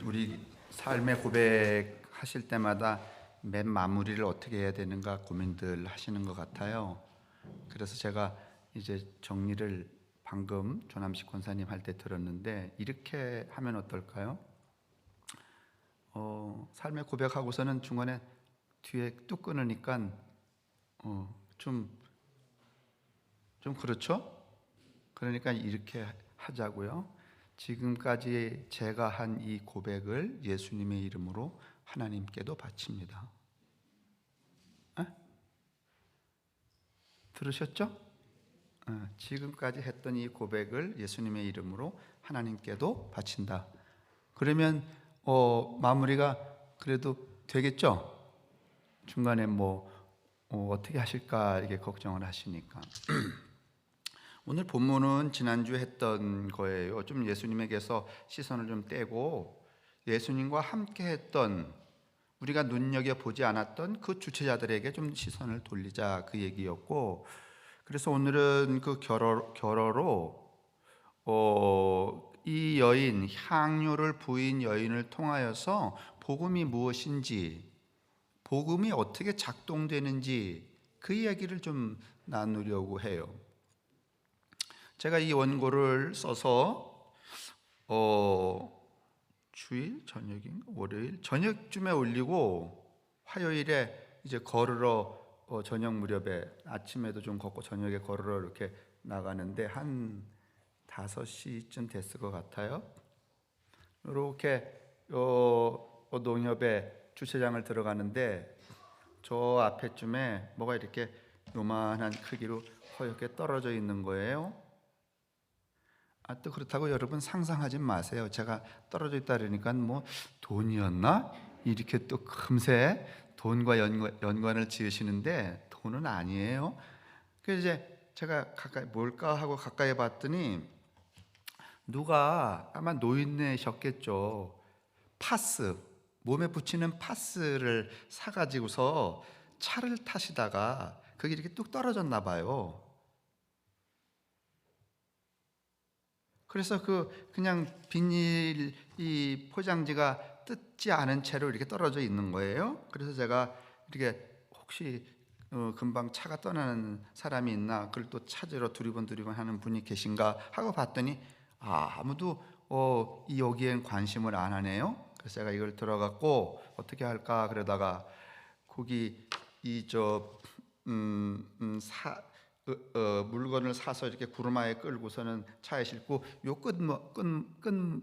우리 삶의 고백하실 때마다 맨 마무리를 어떻게 해야 되는가 고민들 하시는 것 같아요. 그래서 제가 이제 정리를 방금 조남식 권사님 할 때 들었는데, 이렇게 하면 어떨까요? 삶의 고백하고서는 중간에 뒤에 뚝 끊으니까 좀 그렇죠? 그러니까 이렇게 하자고요. 지금까지 제가 한 이 고백을 예수님의 이름으로 하나님께도 바칩니다. 에? 들으셨죠? 지금까지 했던 이 고백을 예수님의 이름으로 하나님께도 바친다. 그러면 마무리가 그래도 되겠죠? 중간에 어떻게 하실까 이렇게 걱정을 하시니까. 오늘 본문은 지난주에 했던 거예요. 좀 예수님에게서 시선을 좀 떼고 예수님과 함께 했던, 우리가 눈여겨보지 않았던 그 주체자들에게 좀 시선을 돌리자, 그 얘기였고, 그래서 오늘은 그 결어로 이 여인, 향유를 부인 여인을 통하여서 복음이 무엇인지, 복음이 어떻게 작동되는지 그 이야기를 좀 나누려고 해요. 제가 이 원고를 써서 주일 저녁인가 월요일 저녁쯤에 올리고, 화요일에 이제 걸으러 저녁 무렵에, 아침에도 좀 걷고 저녁에 걸으러 이렇게 나가는데 한 5시쯤 됐을 것 같아요. 이렇게 농협에 주차장을 들어가는데 저 앞에쯤에 뭐가 이렇게 요만한 크기로 허옇게 떨어져 있는 거예요. 또 그렇다고 여러분 상상하지 마세요. 제가 떨어져 있다 그러니까 돈이었나? 이렇게 또 금세 돈과 연관을 지으시는데 돈은 아니에요. 그래서 이제 제가 뭘까 하고 가까이 봤더니 누가 아마 노인네셨겠죠. 파스, 몸에 붙이는 파스를 사가지고서 차를 타시다가 그게 이렇게 뚝 떨어졌나 봐요. 그래서 그냥 비닐 이 포장지가 뜯지 않은 채로 이렇게 떨어져 있는 거예요. 그래서 제가 이렇게 혹시 금방 차가 떠나는 사람이 있나, 그걸 또 찾으러 두리번 하는 분이 계신가 하고 봤더니 아무도 여기엔 관심을 안 하네요. 그래서 제가 이걸 들어갖고 어떻게 할까 그러다가 거기 물건을 사서 이렇게 구루마에 끌고서는 차에 싣고 요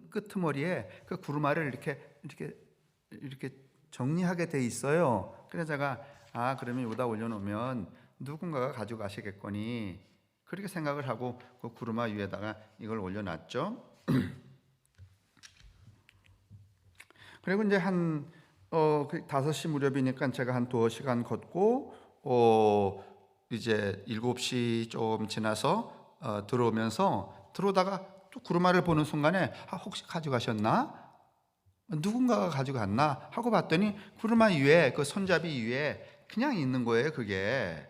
끄트머리에 그 구루마를 이렇게 정리하게 돼 있어요. 그래서 제가 그러면 여기다 올려놓으면 누군가가 가져가시겠거니, 그렇게 생각을 하고 그 구루마 위에다가 이걸 올려놨죠. 그리고 이제 한 5시 무렵이니까 제가 한 2시간 걷고 이제 7시 좀 지나서 들어오다가 또 구루마를 보는 순간에 혹시 가져가셨나? 누군가가 가져갔나? 하고 봤더니 구루마 위에, 그 손잡이 위에 그냥 있는 거예요. 그게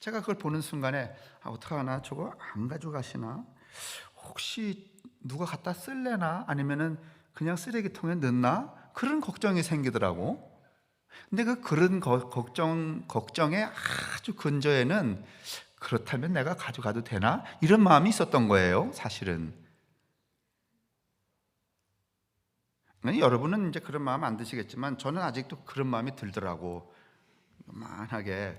제가 그걸 보는 순간에 어떡하나, 저거 안 가져가시나? 혹시 누가 갖다 쓸래나? 아니면은 그냥 쓰레기통에 넣나? 그런 걱정이 생기더라고. 근데 그런 걱정의 아주 근저에는 그렇다면 내가 가져가도 되나? 이런 마음이 있었던 거예요, 사실은. 여러분은 이제 그런 마음 안 드시겠지만 저는 아직도 그런 마음이 들더라고, 요만하게.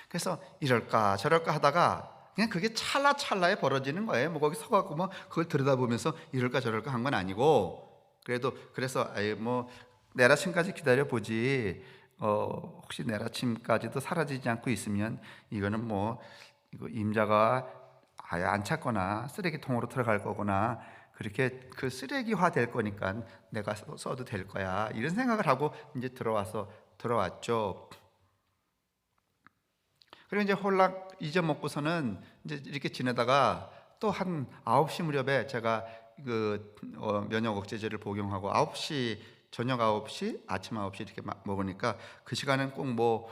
그래서 이럴까 저럴까 하다가 그냥 그게 찰나찰나에 벌어지는 거예요. 거기 서갖고 그걸 들여다보면서 이럴까 저럴까 한 건 아니고, 그래서 내일 아침까지 기다려보지, 혹시 내일 아침까지도 사라지지 않고 있으면 이거는 이거 임자가 아예 안 찾거나 쓰레기통으로 들어갈 거거나, 그렇게 그 쓰레기화 될 거니까 내가 써도 될 거야, 이런 생각을 하고 이제 들어왔죠. 그리고 이제 홀락 잊어먹고서는 이제 이렇게 지내다가 또 한 9시 무렵에 제가 면역 억제제를 복용하고 저녁 9시, 아침 9시 이렇게 먹으니까 그 시간은 꼭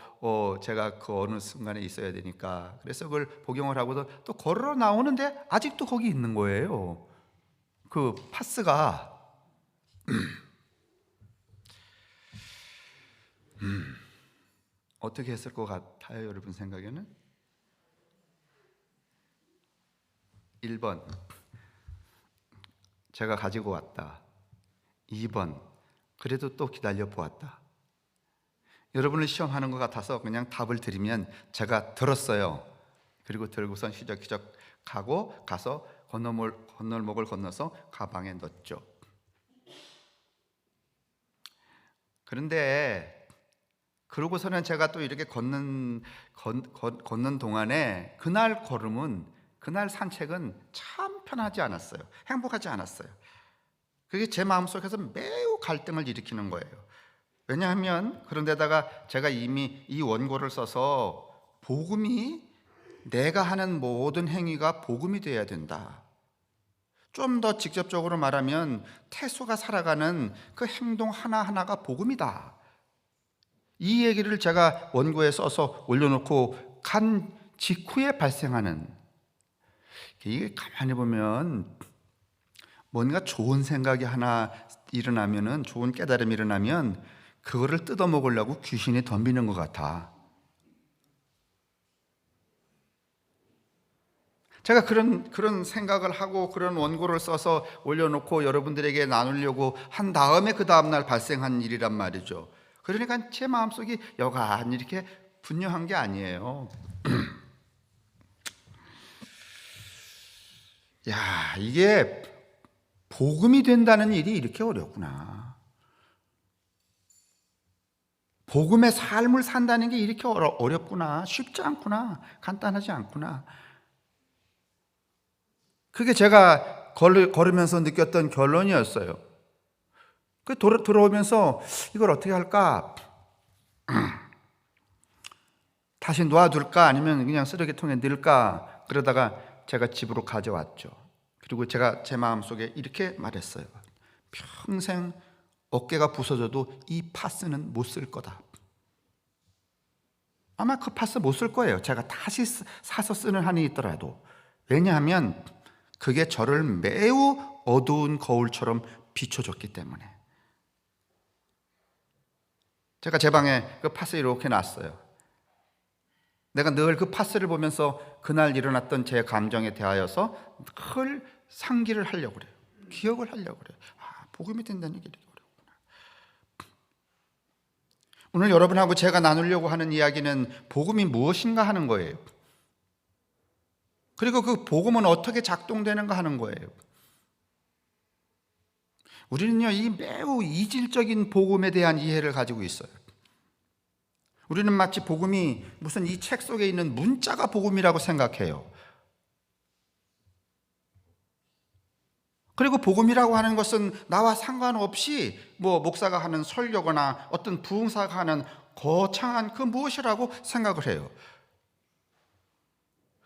제가 그 어느 순간에 있어야 되니까, 그래서 그걸 복용을 하고도 또 걸어 나오는데 아직도 거기 있는 거예요. 그 파스가 어떻게 했을 것 같아요, 여러분 생각에는? 1번, 제가 가지고 왔다. 2번, 그래도 또 기다려 보았다. 여러분을 시험하는 것 같아서 그냥 답을 드리면 제가 들었어요. 그리고 들고선 휘적휘적 가서 건널목을 건너서 가방에 넣었죠. 그런데 그러고서는 제가 또 이렇게 걷는 동안에 그날 산책은 참 편하지 않았어요. 행복하지 않았어요. 그게 제 마음속에서 매우 갈등을 일으키는 거예요. 왜냐하면 그런데다가 제가 이미 이 원고를 써서 복음이, 내가 하는 모든 행위가 복음이 되어야 된다. 좀 더 직접적으로 말하면 태수가 살아가는 그 행동 하나하나가 복음이다. 이 얘기를 제가 원고에 써서 올려놓고 간 직후에 발생하는, 이게 가만히 보면 뭔가 좋은 생각이 하나 일어나면은, 좋은 깨달음이 일어나면 그거를 뜯어먹으려고 귀신이 덤비는 것 같아. 제가 그런 생각을 하고 그런 원고를 써서 올려놓고 여러분들에게 나누려고 한 다음에 그 다음날 발생한 일이란 말이죠. 그러니까 제 마음속이 여간 이렇게 분명한 게 아니에요. 야, 이게 복음이 된다는 일이 이렇게 어렵구나. 복음의 삶을 산다는 게 이렇게 어렵구나. 쉽지 않구나. 간단하지 않구나. 그게 제가 걸으면서 느꼈던 결론이었어요. 들어오면서 이걸 어떻게 할까? 다시 놓아둘까? 아니면 그냥 쓰레기통에 넣을까? 그러다가 제가 집으로 가져왔죠. 그리고 제가 제 마음속에 이렇게 말했어요. 평생 어깨가 부서져도 이 파스는 못 쓸 거다. 아마 그 파스 못 쓸 거예요. 제가 다시 사서 쓰는 한이 있더라도. 왜냐하면 그게 저를 매우 어두운 거울처럼 비춰줬기 때문에. 제가 제 방에 그 파스 이렇게 놨어요. 내가 늘 그 파스를 보면서 그날 일어났던 제 감정에 대하여서 늘 상기를 하려고 그래요. 기억을 하려고 그래요. 복음이 된다는 게 이렇게 어렵구나. 오늘 여러분하고 제가 나누려고 하는 이야기는 복음이 무엇인가 하는 거예요. 그리고 그 복음은 어떻게 작동되는가 하는 거예요. 우리는요, 이 매우 이질적인 복음에 대한 이해를 가지고 있어요. 우리는 마치 복음이 무슨 이 책 속에 있는 문자가 복음이라고 생각해요. 그리고 복음이라고 하는 것은 나와 상관없이 목사가 하는 설교거나 어떤 부흥사가 하는 거창한 그 무엇이라고 생각을 해요.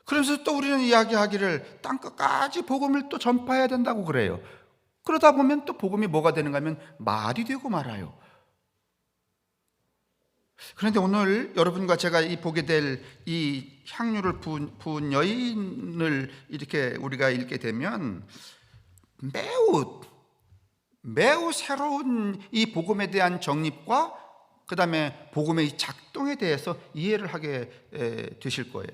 그러면서 또 우리는 이야기하기를 땅끝까지 복음을 또 전파해야 된다고 그래요. 그러다 보면 또 복음이 뭐가 되는가 하면 말이 되고 말아요. 그런데 오늘 여러분과 제가 보게 될 이 향유를 부은 여인을 이렇게 우리가 읽게 되면 매우 새로운 이 복음에 대한 정립과 그 다음에 복음의 이 작동에 대해서 이해를 하게 되실 거예요.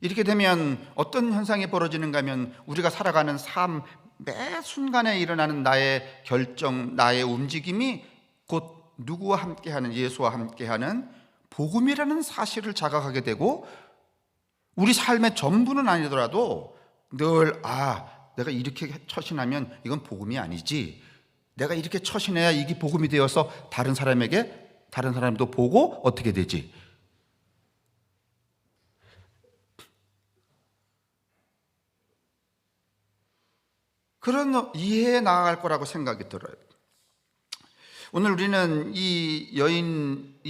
이렇게 되면 어떤 현상이 벌어지는가 하면 우리가 살아가는 삶 매 순간에 일어나는 나의 결정, 나의 움직임이 곧 누구와 함께하는, 예수와 함께하는 복음이라는 사실을 자각하게 되고, 우리 삶의 전부는 아니더라도 늘 내가 이렇게 처신하면 이건 복음이 아니지, 내가 이렇게 처신해야 이게 복음이 되어서 다른 사람도 보고 어떻게 되지. 그런 이해에 나아갈 거라고 생각이 들어요. 오늘 우리는 이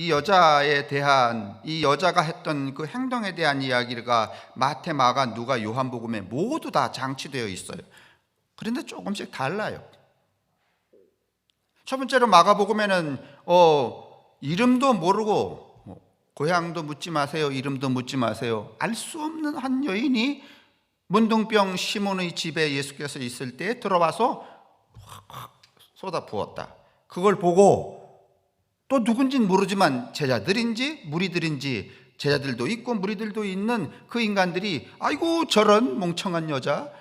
여자에 대한, 이 여자가 했던 그 행동에 대한 이야기가 마태, 마가, 누가, 요한복음에 모두 다 장치되어 있어요. 그런데 조금씩 달라요. 첫 번째로 마가복음에는 이름도 모르고 고향도 묻지 마세요, 이름도 묻지 마세요, 알 수 없는 한 여인이 문둥병 시몬의 집에 예수께서 있을 때 들어와서 확 쏟아 부었다. 그걸 보고 또 누군지는 모르지만 제자들인지 무리들인지, 제자들도 있고 무리들도 있는 그 인간들이 아이고 저런 멍청한 여자,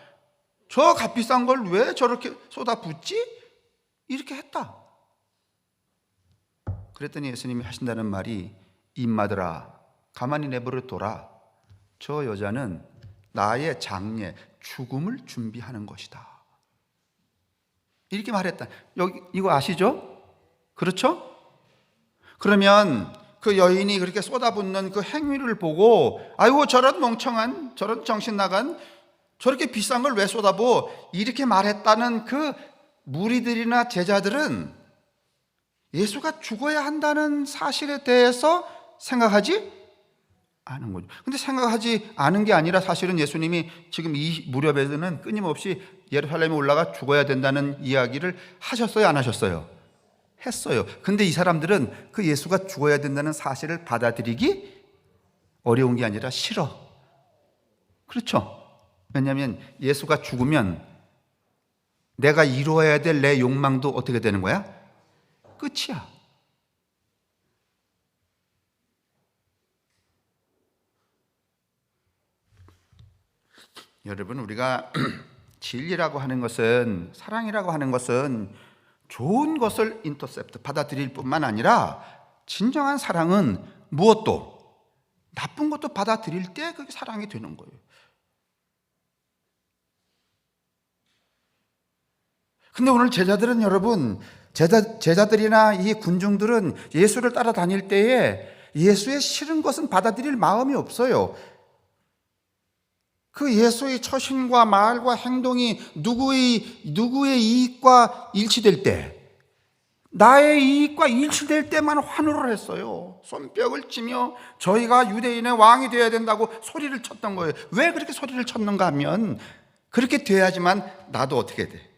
저 값비싼 걸 왜 저렇게 쏟아 붓지? 이렇게 했다. 그랬더니 예수님이 하신다는 말이, 임마들아 가만히 내버려 둬라. 저 여자는 나의 장례, 죽음을 준비하는 것이다. 이렇게 말했다. 여기 이거 아시죠? 그렇죠? 그러면 그 여인이 그렇게 쏟아붓는 그 행위를 보고 아이고 저런 멍청한, 저런 정신 나간, 저렇게 비싼 걸 왜 쏟아부어? 이렇게 말했다는 그 무리들이나 제자들은 예수가 죽어야 한다는 사실에 대해서 생각하지 않은 거죠. 근데 생각하지 않은 게 아니라 사실은 예수님이 지금 이 무렵에는 끊임없이 예루살렘에 올라가 죽어야 된다는 이야기를 하셨어요, 안 하셨어요? 했어요. 근데 이 사람들은 그 예수가 죽어야 된다는 사실을 받아들이기 어려운 게 아니라 싫어. 그렇죠? 왜냐하면 예수가 죽으면 내가 이루어야 될 내 욕망도 어떻게 되는 거야? 끝이야. 여러분, 우리가 진리라고 하는 것은, 사랑이라고 하는 것은 좋은 것을 인터셉트, 받아들일 뿐만 아니라 진정한 사랑은 무엇도, 나쁜 것도 받아들일 때 그게 사랑이 되는 거예요. 근데 오늘 제자들은, 여러분, 제자들이나 이 군중들은 예수를 따라다닐 때에 예수의 싫은 것은 받아들일 마음이 없어요. 그 예수의 처신과 말과 행동이 누구의 이익과 일치될 때, 나의 이익과 일치될 때만 환호를 했어요. 손뼉을 치며 저희가 유대인의 왕이 되어야 된다고 소리를 쳤던 거예요. 왜 그렇게 소리를 쳤는가 하면, 그렇게 돼야지만 나도 어떻게 돼?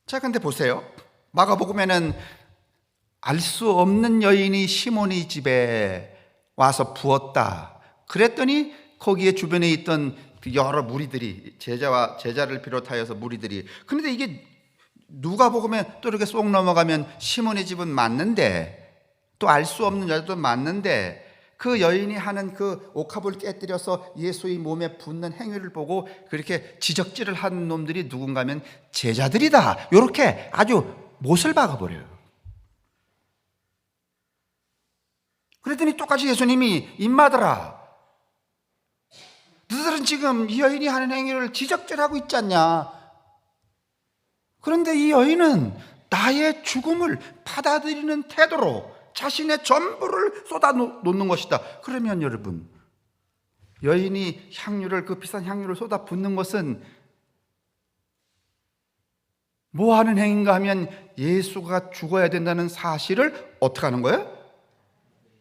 자, 근데 보세요. 마가복음에는 알 수 없는 여인이 시몬의 집에 와서 부었다. 그랬더니 거기에 주변에 있던 여러 무리들이, 제자를 비롯하여서 무리들이, 그런데 이게 누가복음에 또 이렇게 쏙 넘어가면 시몬의 집은 맞는데, 또 알 수 없는 여자도 맞는데, 그 여인이 하는 그 옥합을 깨뜨려서 예수의 몸에 붓는 행위를 보고 그렇게 지적질을 하는 놈들이 누군가 하면 제자들이다. 이렇게 아주 못을 박아버려요. 그랬더니 똑같이 예수님이, 임마들아, 너희들은 지금 이 여인이 하는 행위를 지적질하고 있지 않냐? 그런데 이 여인은 나의 죽음을 받아들이는 태도로 자신의 전부를 쏟아놓는 것이다. 그러면 여러분, 여인이 그 비싼 향유를 쏟아 붓는 것은 뭐 하는 행위인가 하면 예수가 죽어야 된다는 사실을 어떻게 하는 거예요?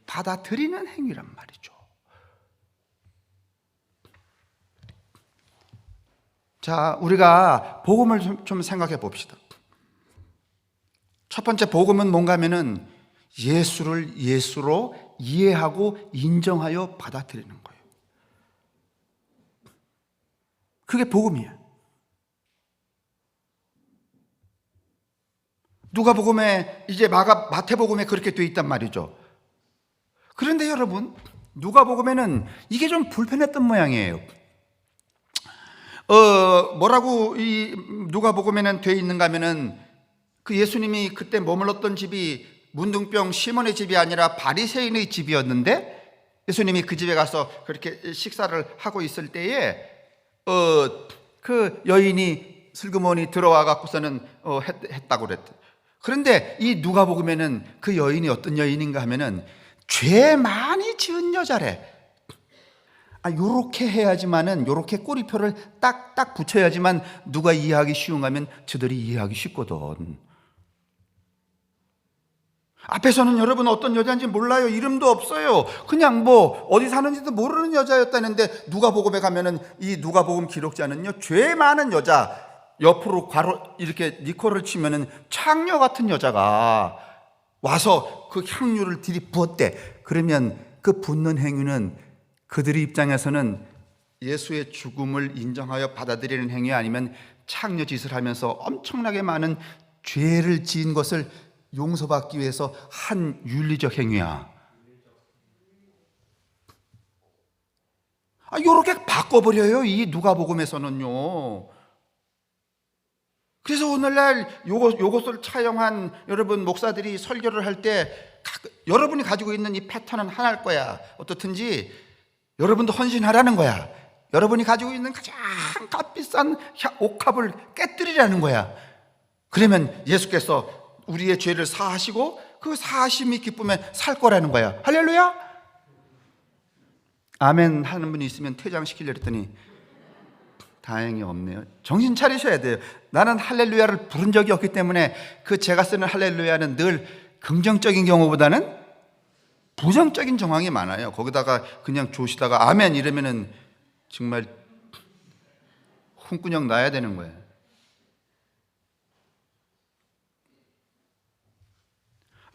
받아들이는 행위란 말이죠. 자, 우리가 복음을 좀 생각해 봅시다. 첫 번째 복음은 뭔가 하면은 예수를 예수로 이해하고 인정하여 받아들이는 거예요. 그게 복음이에요. 누가복음에, 이제 마태복음에 그렇게 돼 있단 말이죠. 그런데 여러분, 누가복음에는 이게 좀 불편했던 모양이에요. 뭐라고 이 누가복음에는 돼 있는가 하면은, 그 예수님이 그때 머물렀던 집이 문둥병 시몬의 집이 아니라 바리새인의 집이었는데, 예수님이 그 집에 가서 그렇게 식사를 하고 있을 때에 그 여인이 슬그머니 들어와 갖고서는 했다고 그랬대. 그런데 이 누가복음에는 그 여인이 어떤 여인인가 하면은 죄 많이 지은 여자래. 요렇게 해야지만은, 요렇게 꼬리표를 딱 붙여야지만 누가 이해하기 쉬운가 하면 저들이 이해하기 쉽거든. 앞에서는 여러분 어떤 여자인지 몰라요. 이름도 없어요. 그냥 뭐 어디 사는지도 모르는 여자였다는데, 누가복음에 가면은 이 누가복음 기록자는요, 죄 많은 여자, 옆으로 괄호 이렇게 니코를 치면은 창녀 같은 여자가 와서 그 향유를 들이부었대. 그러면 그 붓는 행위는 그들의 입장에서는 예수의 죽음을 인정하여 받아들이는 행위, 아니면 창녀짓을 하면서 엄청나게 많은 죄를 지은 것을 용서받기 위해서 한 윤리적 행위야. 이렇게 바꿔버려요, 이 누가복음에서는요. 그래서 오늘날 요것을 차용한 여러분 목사들이 설교를 할 때 여러분이 가지고 있는 이 패턴은 하나일 거야. 어떻든지 여러분도 헌신하라는 거야. 여러분이 가지고 있는 가장 값비싼 옥합을 깨뜨리라는 거야. 그러면 예수께서 우리의 죄를 사하시고 그 사하심이 기쁨에 살 거라는 거야. 할렐루야. 아멘 하는 분이 있으면 퇴장시키려 했더니 다행히 없네요. 정신 차리셔야 돼요. 나는 할렐루야를 부른 적이 없기 때문에 그 제가 쓰는 할렐루야는 늘 긍정적인 경우보다는 부정적인 정황이 많아요. 거기다가 그냥 조시다가 아멘 이러면은 정말 훈꾸녕 나야 되는 거예요.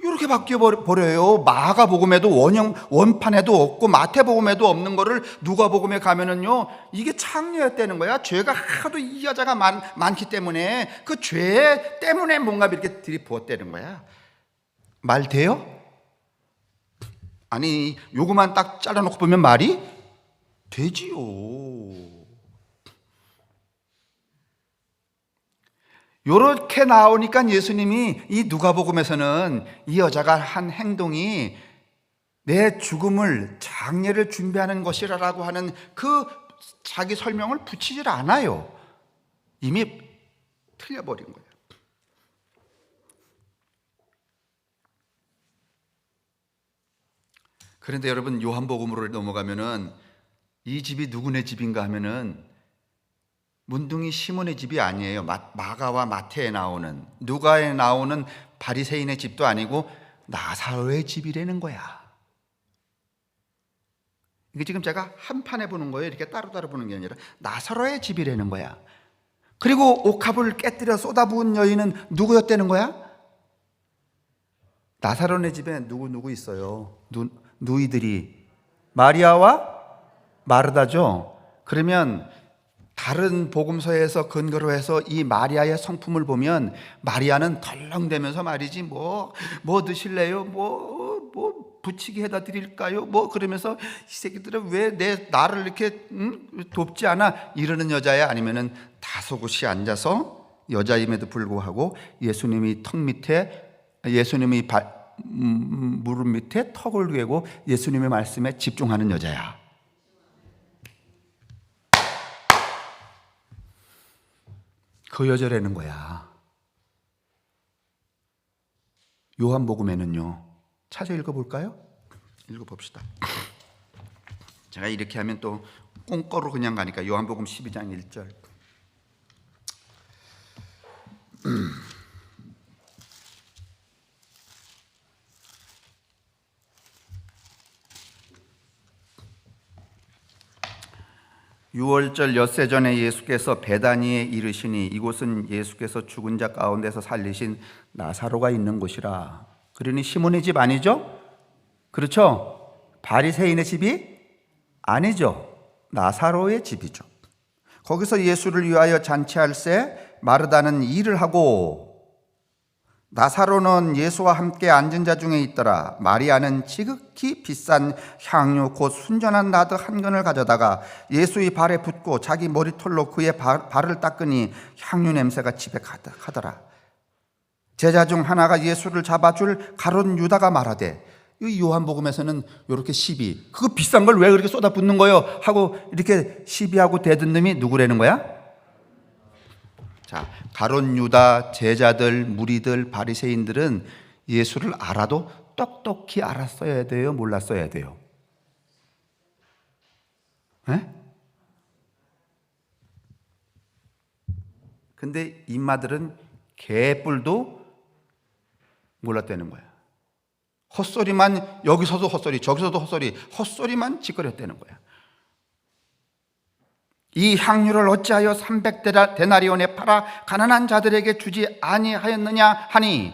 이렇게 바뀌어버려요. 마가복음에도 원판에도 없고 마태복음에도 없는 거를 누가복음에 가면은요, 이게 창녀였다는 거야. 죄가 하도 이 여자가 많기 때문에 그 죄 때문에 뭔가 이렇게 들이부었다는 거야. 말 돼요? 아니, 요거만 딱 잘라놓고 보면 말이 되지요. 요렇게 나오니까 예수님이 이 누가복음에서는 이 여자가 한 행동이 내 죽음을, 장례를 준비하는 것이라고 하는 그 자기 설명을 붙이질 않아요. 이미 틀려버린 거예요. 그런데 여러분, 요한복음으로 넘어가면은 이 집이 누구네 집인가 하면은 문둥이 시몬의 집이 아니에요. 마가와 마태에 나오는, 누가에 나오는 바리새인의 집도 아니고 나사로의 집이라는 거야. 이게 지금 제가 한 판에 보는 거예요. 이렇게 따로따로 보는 게 아니라 나사로의 집이라는 거야. 그리고 옥합을 깨뜨려 쏟아부은 여인은 누구였다는 거야? 나사로네 집에 누구 있어요? 누이들이 마리아와 마르다죠. 그러면 다른 복음서에서 근거로 해서 이 마리아의 성품을 보면 마리아는 덜렁대면서 말이지 뭐 드실래요? 뭐 부치기 해다 드릴까요? 그러면서 이 새끼들은 왜 나를 이렇게 돕지 않아? 이러는 여자야? 아니면은 다소곳이 앉아서 여자임에도 불구하고 예수님이 무릎 밑에 턱을 괴고 예수님의 말씀에 집중하는 여자야. 그 여자라는 거야. 요한복음에는요, 찾아 읽어볼까요? 읽어봅시다. 제가 이렇게 하면 또 꽁꼬로 그냥 가니까 요한복음 12장 1절. 6월절 엿새 전에 예수께서 베다니에 이르시니 이곳은 예수께서 죽은 자 가운데서 살리신 나사로가 있는 곳이라. 그러니 시몬의 집 아니죠? 그렇죠? 바리새인의 집이 아니죠. 나사로의 집이죠. 거기서 예수를 위하여 잔치할새 마르다는 일을 하고 나사로는 예수와 함께 앉은 자 중에 있더라. 마리아는 지극히 비싼 향유 곧 순전한 나드 한 근을 가져다가 예수의 발에 붓고 자기 머리털로 그의 발을 닦으니 향유 냄새가 집에 가득하더라. 제자 중 하나가 예수를 잡아줄 가룟 유다가 말하되, 이 요한복음에서는 이렇게 시비, 그거 비싼 걸 왜 그렇게 쏟아붓는 거요? 하고 이렇게 시비하고 대든 놈이 누구라는 거야? 자, 가룟 유다, 제자들, 무리들, 바리새인들은 예수를 알아도 똑똑히 알았어야 돼요? 몰랐어야 돼요? 네? 근데 인마들은 개뿔도 몰랐다는 거야. 헛소리만, 여기서도 헛소리, 저기서도 헛소리만 짓거렸다는 거야. 이 향유를 어찌하여 300데나리온에 팔아 가난한 자들에게 주지 아니하였느냐 하니,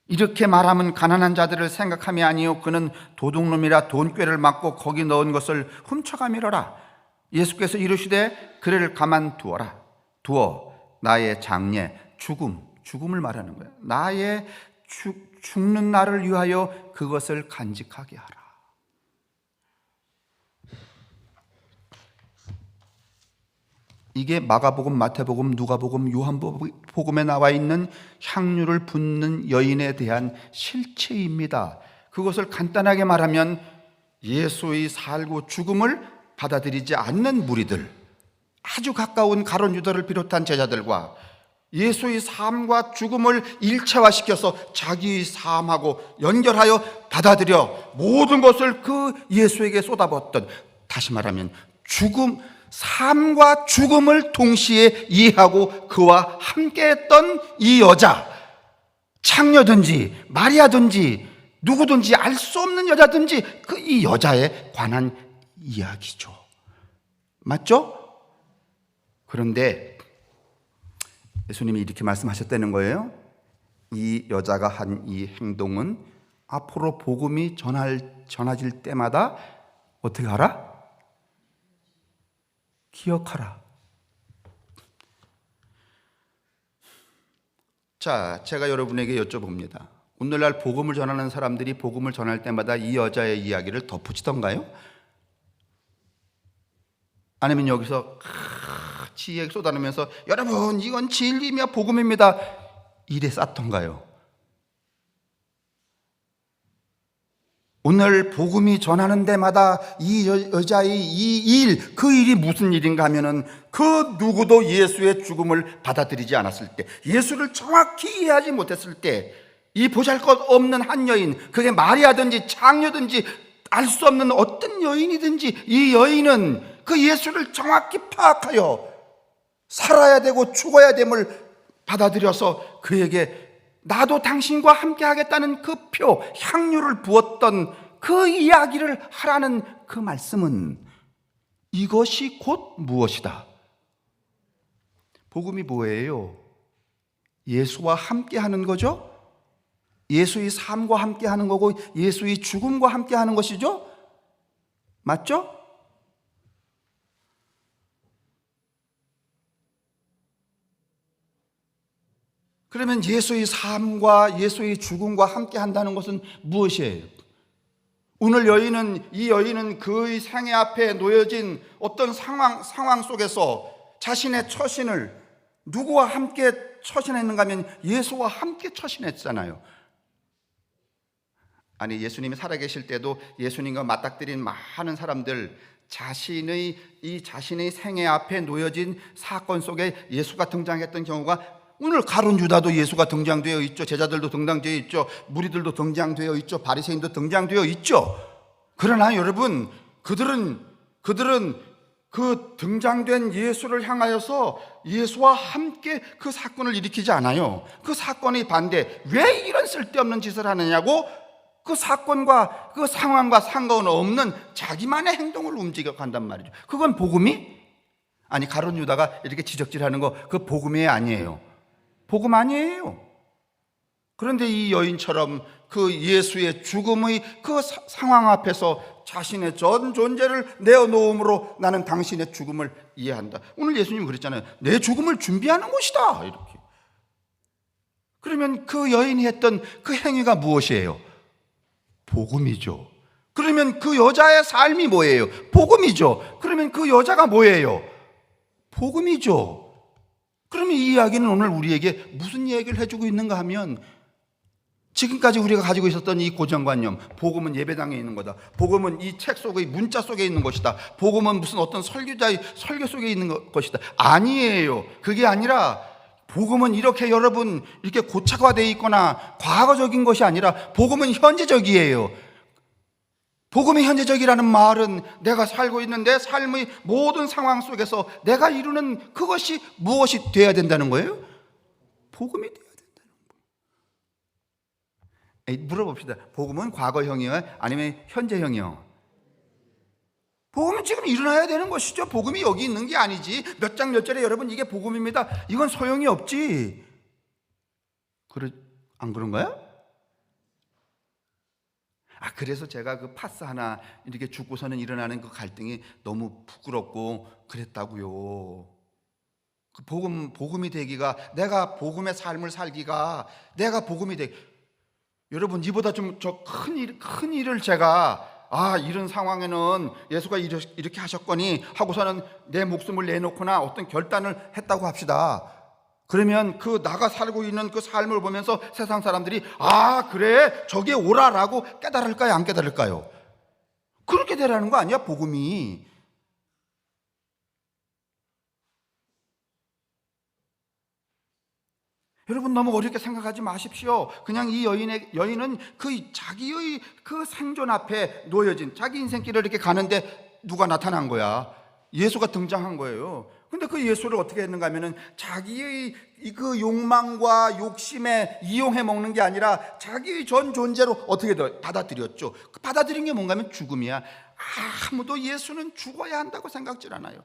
이렇게 말하면 가난한 자들을 생각함이 아니요 그는 도둑놈이라 돈꾀를 맞고 거기 넣은 것을 훔쳐가미러라. 예수께서 이르시되 그를 가만두어라. 두어 나의 장례 죽음을 말하는 거예요. 나의 죽는 날을 위하여 그것을 간직하게 하라. 이게 마가복음, 마태복음, 누가복음, 요한복음에 나와 있는 향유를 붓는 여인에 대한 실체입니다. 그것을 간단하게 말하면 예수의 살고 죽음을 받아들이지 않는 무리들, 아주 가까운 가룟 유다를 비롯한 제자들과 예수의 삶과 죽음을 일체화시켜서 자기의 삶하고 연결하여 받아들여 모든 것을 그 예수에게 쏟아붓던, 다시 말하면 삶과 죽음을 동시에 이해하고 그와 함께했던 이 여자, 창녀든지 마리아든지 누구든지 알 수 없는 여자든지 그 이 여자에 관한 이야기죠. 맞죠? 그런데 예수님이 이렇게 말씀하셨다는 거예요. 이 여자가 한 이 행동은 앞으로 복음이 전해질 때마다 어떻게 하라? 기억하라. 자, 제가 여러분에게 여쭤봅니다. 오늘날 복음을 전하는 사람들이 복음을 전할 때마다 이 여자의 이야기를 덧붙이던가요? 아니면 여기서 지혜 쏟아내면서 여러분 이건 진리며 복음입니다 이래 쌌던가요? 오늘 복음이 전하는 데마다 이 여자의 그 일이 무슨 일인가 하면은 그 누구도 예수의 죽음을 받아들이지 않았을 때, 예수를 정확히 이해하지 못했을 때, 이 보잘것없는 한 여인, 그게 마리아든지 창녀든지 알 수 없는 어떤 여인이든지 이 여인은 그 예수를 정확히 파악하여 살아야 되고 죽어야 됨을 받아들여서 그에게 나도 당신과 함께 하겠다는 그 표, 향유를 부었던 그 이야기를 하라는 그 말씀은 이것이 곧 무엇이다? 복음이 뭐예요? 예수와 함께 하는 거죠? 예수의 삶과 함께 하는 거고 예수의 죽음과 함께 하는 것이죠? 맞죠? 그러면 예수의 삶과 예수의 죽음과 함께 한다는 것은 무엇이에요? 오늘 이 여인은 그의 생애 앞에 놓여진 어떤 상황 속에서 자신의 처신을 누구와 함께 처신했는가 하면 예수와 함께 처신했잖아요. 아니, 예수님이 살아계실 때도 예수님과 맞닥뜨린 많은 사람들, 자신의 생애 앞에 놓여진 사건 속에 예수가 등장했던 경우가 오늘 가룟 유다도 예수가 등장되어 있죠. 제자들도 등장되어 있죠. 무리들도 등장되어 있죠. 바리새인도 등장되어 있죠. 그러나 여러분, 그들은 그 등장된 예수를 향하여서 예수와 함께 그 사건을 일으키지 않아요. 그 사건의 반대, 왜 이런 쓸데없는 짓을 하느냐고 그 사건과 그 상황과 상관없는 자기만의 행동을 움직여 간단 말이죠. 그건 복음이? 아니, 가룟 유다가 이렇게 지적질하는 거 그 복음이 아니에요. 복음 아니에요. 그런데 이 여인처럼 그 예수의 죽음의 그 상황 앞에서 자신의 전 존재를 내어놓음으로 나는 당신의 죽음을 이해한다. 오늘 예수님이 그랬잖아요. 내 죽음을 준비하는 것이다. 이렇게. 그러면 그 여인이 했던 그 행위가 무엇이에요? 복음이죠. 그러면 그 여자의 삶이 뭐예요? 복음이죠. 그러면 그 여자가 뭐예요? 복음이죠. 그러면 이 이야기는 오늘 우리에게 무슨 얘기를 해주고 있는가 하면 지금까지 우리가 가지고 있었던 이 고정관념, 복음은 예배당에 있는 거다, 복음은 이 책 속의 문자 속에 있는 것이다, 복음은 무슨 어떤 설교자의 설교 속에 있는 것이다. 아니에요. 그게 아니라 복음은 이렇게 여러분 이렇게 고착화되어 있거나 과거적인 것이 아니라 복음은 현재적이에요. 복음이 현재적이라는 말은 내가 살고 있는 내 삶의 모든 상황 속에서 내가 이루는 그것이 무엇이 되어야 된다는 거예요? 복음이 되어야 된다는 거예요. 물어봅시다. 복음은 과거형이요? 아니면 현재형이요? 복음은 지금 일어나야 되는 것이죠. 복음이 여기 있는 게 아니지. 몇 장 몇 절에 여러분 이게 복음입니다, 이건 소용이 없지. 안 그런가요? 그래서 제가 그 파스 하나 이렇게 죽고서는 일어나는 그 갈등이 너무 부끄럽고 그랬다고요. 그 복음이 되기가, 내가 복음의 삶을 살기가, 내가 복음이 되기. 여러분, 이보다 좀 저 큰 일을 제가 이런 상황에는 예수가 이렇게 하셨거니 하고서는 내 목숨을 내놓거나 어떤 결단을 했다고 합시다. 그러면 그 나가 살고 있는 그 삶을 보면서 세상 사람들이 그래 저게 옳아라고 깨달을까요, 안 깨달을까요? 그렇게 되라는 거 아니야, 복음이. 여러분, 너무 어렵게 생각하지 마십시오. 그냥 이 여인은 그 자기의 그 생존 앞에 놓여진 자기 인생길을 이렇게 가는데 누가 나타난 거야? 예수가 등장한 거예요. 근데 그 예수를 어떻게 했는가 하면은 자기의 그 욕망과 욕심에 이용해 먹는 게 아니라 자기의 전 존재로 어떻게 받아들였죠. 그 받아들인 게 뭔가 하면 죽음이야. 아무도 예수는 죽어야 한다고 생각질 않아요.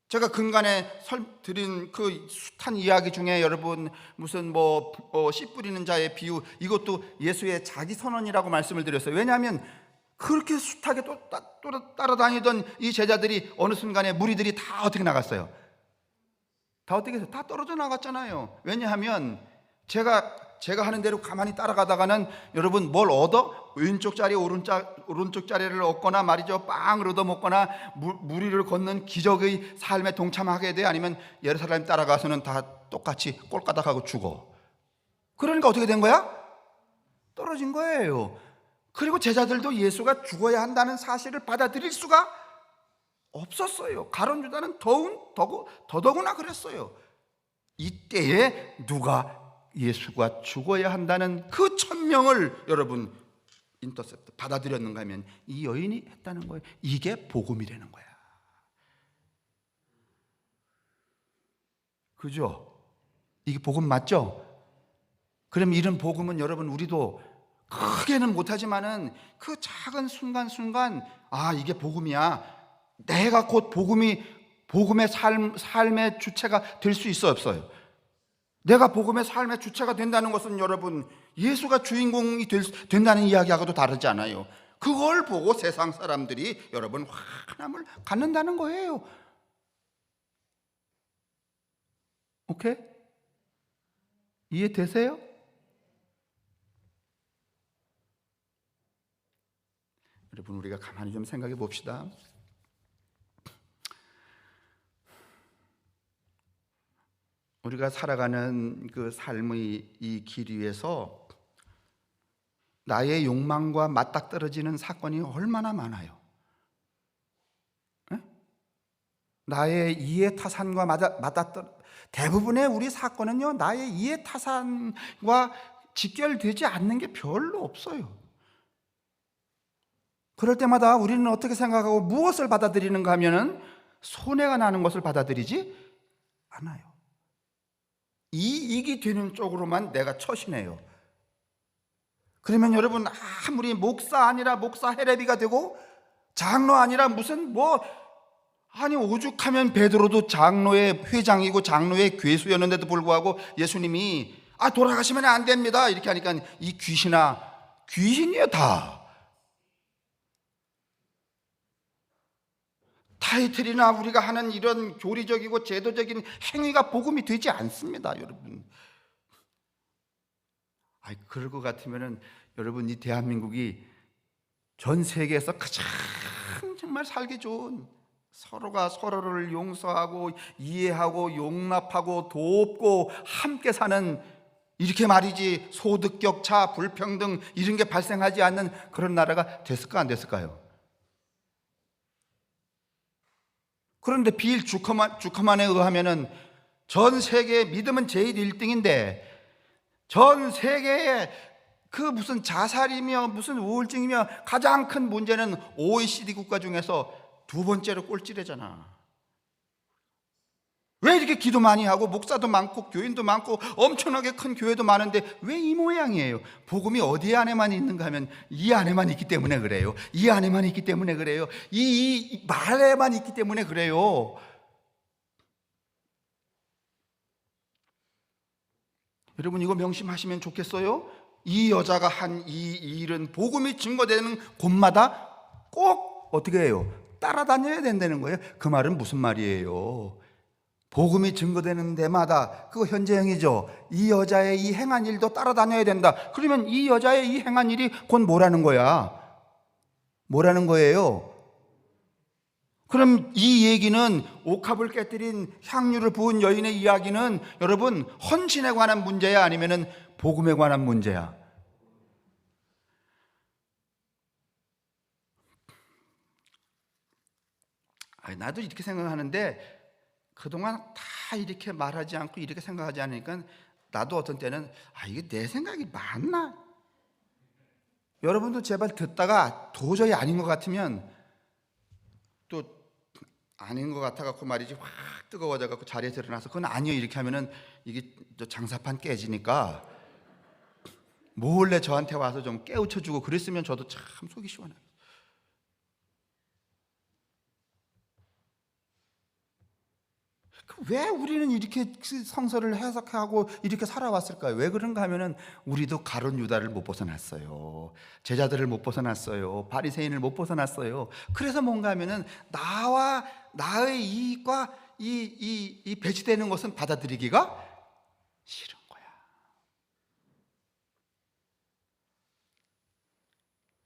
제가 근간에 드린 그 숱한 이야기 중에 여러분 무슨 씨 뿌리는 자의 비유, 이것도 예수의 자기 선언이라고 말씀을 드렸어요. 왜냐하면 그렇게 숱하게 따라다니던 이 제자들이 어느 순간에 무리들이 다 어떻게 나갔어요? 다 어떻게 해서 다 떨어져 나갔잖아요. 왜냐하면 제가 하는 대로 가만히 따라가다가는 여러분 뭘 얻어? 왼쪽 자리 오른쪽 자리를 얻거나 말이죠, 빵을 얻어 먹거나 무리를 걷는 기적의 삶에 동참하게 돼. 아니면 예루살렘 따라가서는 다 똑같이 꼴까닥하고 죽어. 그러니까 어떻게 된 거야? 떨어진 거예요. 그리고 제자들도 예수가 죽어야 한다는 사실을 받아들일 수가 없었어요. 가룟 유다는 더더구나 그랬어요. 이때에 누가 예수가 죽어야 한다는 그 천명을 여러분 인터셉트 받아들였는가 하면 이 여인이 했다는 거예요. 이게 복음이라는 거야. 그죠? 이게 복음 맞죠? 그럼 이런 복음은 여러분 우리도 크게는 못하지만은 그 작은 순간순간 이게 복음이야. 내가 곧 복음의 삶의 주체가 될 수 있어, 없어요? 내가 복음의 삶의 주체가 된다는 것은 여러분 예수가 주인공이 된다는 이야기하고도 다르지 않아요. 그걸 보고 세상 사람들이 여러분 화남을 갖는다는 거예요. 오케이? 이해되세요? 여러분, 우리가 가만히 좀 생각해 봅시다. 우리가 살아가는 그 삶의 이 길 위에서 나의 욕망과 맞닥뜨려지는 사건이 얼마나 많아요. 에? 나의 이해타산과 대부분의 우리 사건은요, 나의 이해타산과 직결되지 않는 게 별로 없어요. 그럴 때마다 우리는 어떻게 생각하고 무엇을 받아들이는가 하면은 손해가 나는 것을 받아들이지 않아요. 이익이 되는 쪽으로만 내가 처신해요. 그러면 여러분 아무리 목사 아니라 목사 헤레비가 되고 장로 아니라 무슨 오죽하면 베드로도 장로의 회장이고 장로의 괴수였는데도 불구하고 예수님이 돌아가시면 안 됩니다 이렇게 하니까 이 귀신이에요. 다 타이틀이나 우리가 하는 이런 교리적이고 제도적인 행위가 복음이 되지 않습니다, 여러분. 그럴 것 같으면은 여러분 이 대한민국이 전 세계에서 가장 정말 살기 좋은, 서로가 서로를 용서하고 이해하고 용납하고 돕고 함께 사는, 이렇게 말이지 소득 격차, 불평등 이런 게 발생하지 않는 그런 나라가 됐을까 안 됐을까요? 그런데 빌 주커만에 의하면은 전 세계 믿음은 제일 1등인데 전 세계에 그 무슨 자살이며 무슨 우울증이며 가장 큰 문제는 OECD 국가 중에서 두 번째로 꼴찌래잖아. 왜 이렇게 기도 많이 하고 목사도 많고 교인도 많고 엄청나게 큰 교회도 많은데 왜 이 모양이에요? 복음이 어디 안에만 있는가 하면 이 안에만 있기 때문에 그래요. 이 안에만 있기 때문에 그래요. 이 말에만 있기 때문에 그래요. 여러분 이거 명심하시면 좋겠어요. 이 여자가 한 이 일은 복음이 증거되는 곳마다 꼭 어떻게 해요? 따라다녀야 된다는 거예요. 그 말은 무슨 말이에요? 복음이 증거되는 데마다, 그거 현재형이죠. 이 여자의 이 행한 일도 따라다녀야 된다. 그러면 이 여자의 이 행한 일이 곧 뭐라는 거야? 뭐라는 거예요? 그럼 이 얘기는 옥합을 깨뜨린 향유를 부은 여인의 이야기는 여러분 헌신에 관한 문제야, 아니면은 복음에 관한 문제야? 나도 이렇게 생각하는데 그동안 다 이렇게 말하지 않고 이렇게 생각하지 않으니까 나도 어떤 때는 이게 내 생각이 맞나? 여러분도 제발 듣다가 도저히 아닌 것 같으면, 또 아닌 것 같아갖고 말이지 확 뜨거워져갖고 자리에서 일어나서 그건 아니에요 이렇게 하면은 이게 장사판 깨지니까 몰래 저한테 와서 좀 깨우쳐주고 그랬으면 저도 참 속이 시원해요. 왜 우리는 이렇게 성서를 해석하고 이렇게 살아왔을까요? 왜 그런가 하면은 우리도 가룟 유다를 못 벗어났어요. 제자들을 못 벗어났어요. 바리새인을 못 벗어났어요. 그래서 뭔가 하면은 나와 나의 이익과 이 배치되는 것은 받아들이기가 싫은 거야.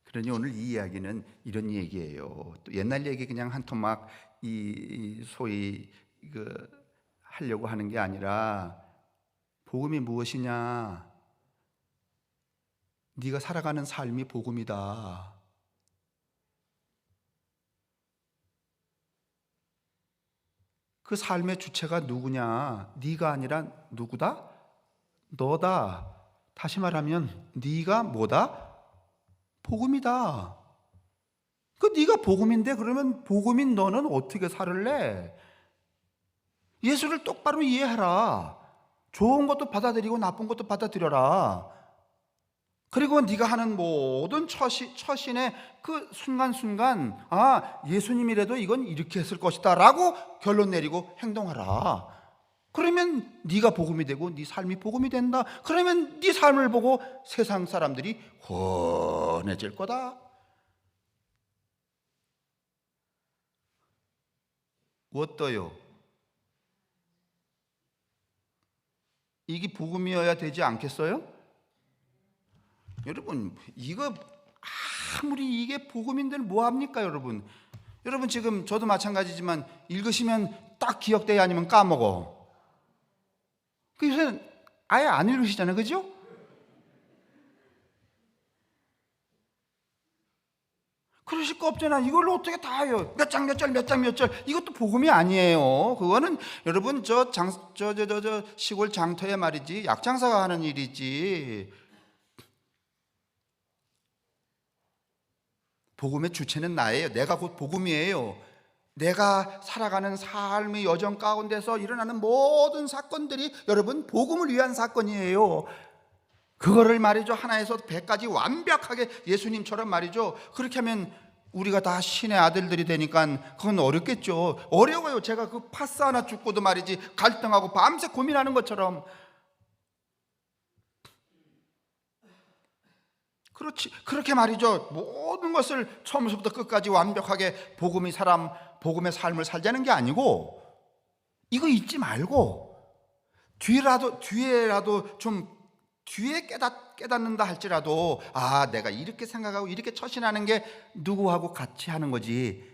그러니 오늘 이 이야기는 이런 얘기예요. 또 옛날 얘기 그냥 한 토막 이 소위 하려고 하는 게 아니라, 복음이 무엇이냐? 네가 살아가는 삶이 복음이다. 그 삶의 주체가 누구냐? 네가 아니라 누구다? 너다. 다시 말하면 네가 뭐다? 복음이다. 네가 복음인데 그러면 복음인 너는 어떻게 살을래? 예수를 똑바로 이해하라. 좋은 것도 받아들이고 나쁜 것도 받아들여라. 그리고 네가 하는 모든 처신의 그 순간순간 예수님이라도 이건 이렇게 했을 것이다 라고 결론 내리고 행동하라. 그러면 네가 복음이 되고 네 삶이 복음이 된다. 그러면 네 삶을 보고 세상 사람들이 환해질 거다. 어떠요? 이게 복음이어야 되지 않겠어요? 여러분, 이거 아무리 이게 복음인들 뭐합니까 여러분? 여러분 지금 저도 마찬가지지만 읽으시면 딱 기억돼야 아니면 까먹어. 그래서 아예 안 읽으시잖아요, 그죠? 그러실 거 없잖아. 이걸로 어떻게 다 해요? 몇 장 몇 절 몇 장 몇 절. 이것도 복음이 아니에요. 그거는 여러분 저 시골 장터에 말이지 약장사가 하는 일이지. 복음의 주체는 나예요. 내가 곧 복음이에요. 내가 살아가는 삶의 여정 가운데서 일어나는 모든 사건들이 여러분 복음을 위한 사건이에요. 그거를 말이죠 하나에서 100까지 완벽하게 예수님처럼 말이죠 그렇게 하면 우리가 다 신의 아들들이 되니까 그건 어렵겠죠. 어려워요. 제가 그 파스 하나 죽고도 말이지 갈등하고 밤새 고민하는 것처럼. 그렇지, 그렇게 말이죠 모든 것을 처음부터 끝까지 완벽하게 복음의 삶을 살자는 게 아니고, 이거 잊지 말고 뒤에라도 좀 뒤에 깨닫는다 할지라도 내가 이렇게 생각하고 이렇게 처신하는 게 누구하고 같이 하는 거지,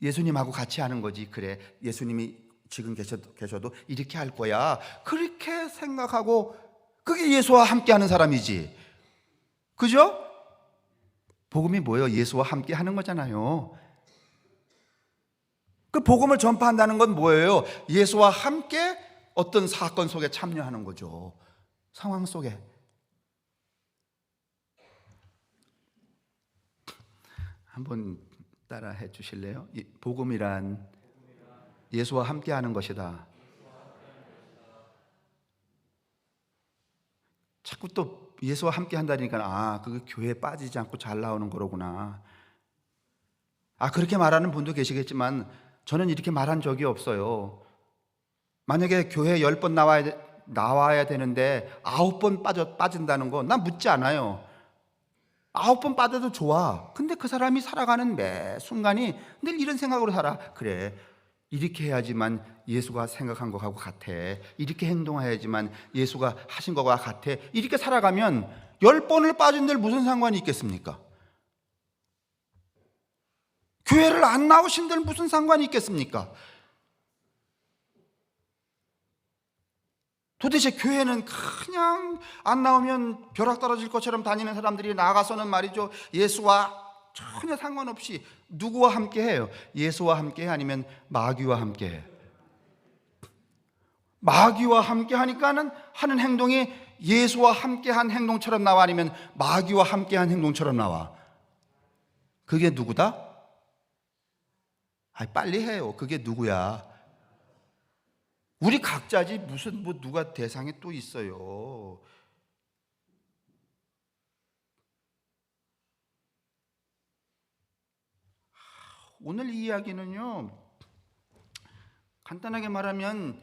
예수님하고 같이 하는 거지. 그래, 예수님이 지금 계셔도 이렇게 할 거야. 그렇게 생각하고 그게 예수와 함께 하는 사람이지. 그죠? 복음이 뭐예요? 예수와 함께 하는 거잖아요. 그 복음을 전파한다는 건 뭐예요? 예수와 함께 어떤 사건 속에 참여하는 거죠. 상황 속에. 한번 따라해 주실래요? 복음이란 예수와 함께 하는 것이다. 자꾸 또 예수와 함께 한다니까 그게 교회에 빠지지 않고 잘 나오는 거로구나. 그렇게 말하는 분도 계시겠지만 저는 이렇게 말한 적이 없어요. 만약에 교회 10번 나와야 되는데 9번 빠진다는 거 난 묻지 않아요. 9번 빠져도 좋아. 근데 그 사람이 살아가는 매 순간이 늘 이런 생각으로 살아. 그래, 이렇게 해야지만 예수가 생각한 것하고 같아. 이렇게 행동해야지만 예수가 하신 것과 같아. 이렇게 살아가면 10번을 빠진들 무슨 상관이 있겠습니까? 교회를 안 나오신들 무슨 상관이 있겠습니까? 도대체 교회는 그냥 안 나오면 벼락 떨어질 것처럼 다니는 사람들이 나가서는 말이죠, 예수와 전혀 상관없이 누구와 함께 해요? 예수와 함께 해? 아니면 마귀와 함께 해? 마귀와 함께 하니까는 하는 행동이 예수와 함께 한 행동처럼 나와? 아니면 마귀와 함께 한 행동처럼 나와? 그게 누구다? 빨리 해요. 그게 누구야? 우리 각자지 무슨 누가 대상이 또 있어요. 오늘 이 이야기는요, 간단하게 말하면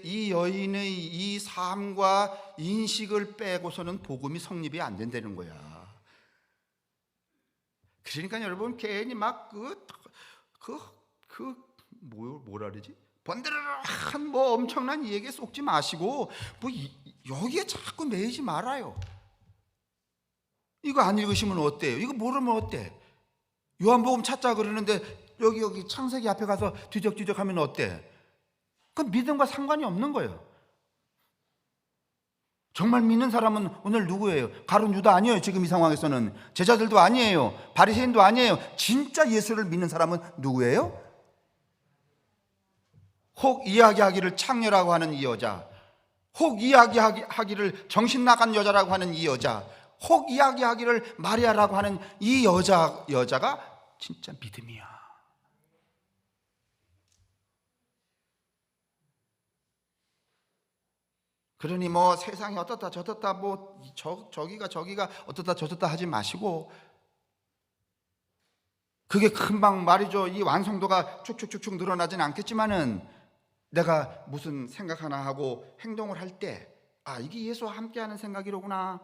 이 여인의 이 삶과 인식을 빼고서는 복음이 성립이 안 된다는 거야. 그러니까 여러분 괜히 막 뭐라 그러지? 번드르르한 엄청난 얘기에 쏙지 마시고 여기에 자꾸 매이지 말아요. 이거 안 읽으시면 어때요? 이거 모르면 어때? 요한복음 찾자 그러는데 여기 창세기 앞에 가서 뒤적뒤적 하면 어때? 그건 믿음과 상관이 없는 거예요. 정말 믿는 사람은 오늘 누구예요? 가룟 유다 아니에요. 지금 이 상황에서는 제자들도 아니에요. 바리새인도 아니에요. 진짜 예수를 믿는 사람은 누구예요? 혹 이야기하기를 창녀라고 하는 이 여자, 혹 이야기하기를 정신 나간 여자라고 하는 이 여자, 혹 이야기하기를 마리아라고 하는 이 여자가 진짜 믿음이야. 그러니 세상이 어떻다 저렇다 저기가 어떻다 저렇다 하지 마시고, 그게 금방 말이죠, 이 완성도가 축축축축 늘어나진 않겠지만은 내가 무슨 생각 하나 하고 행동을 할 때 이게 예수와 함께하는 생각이로구나.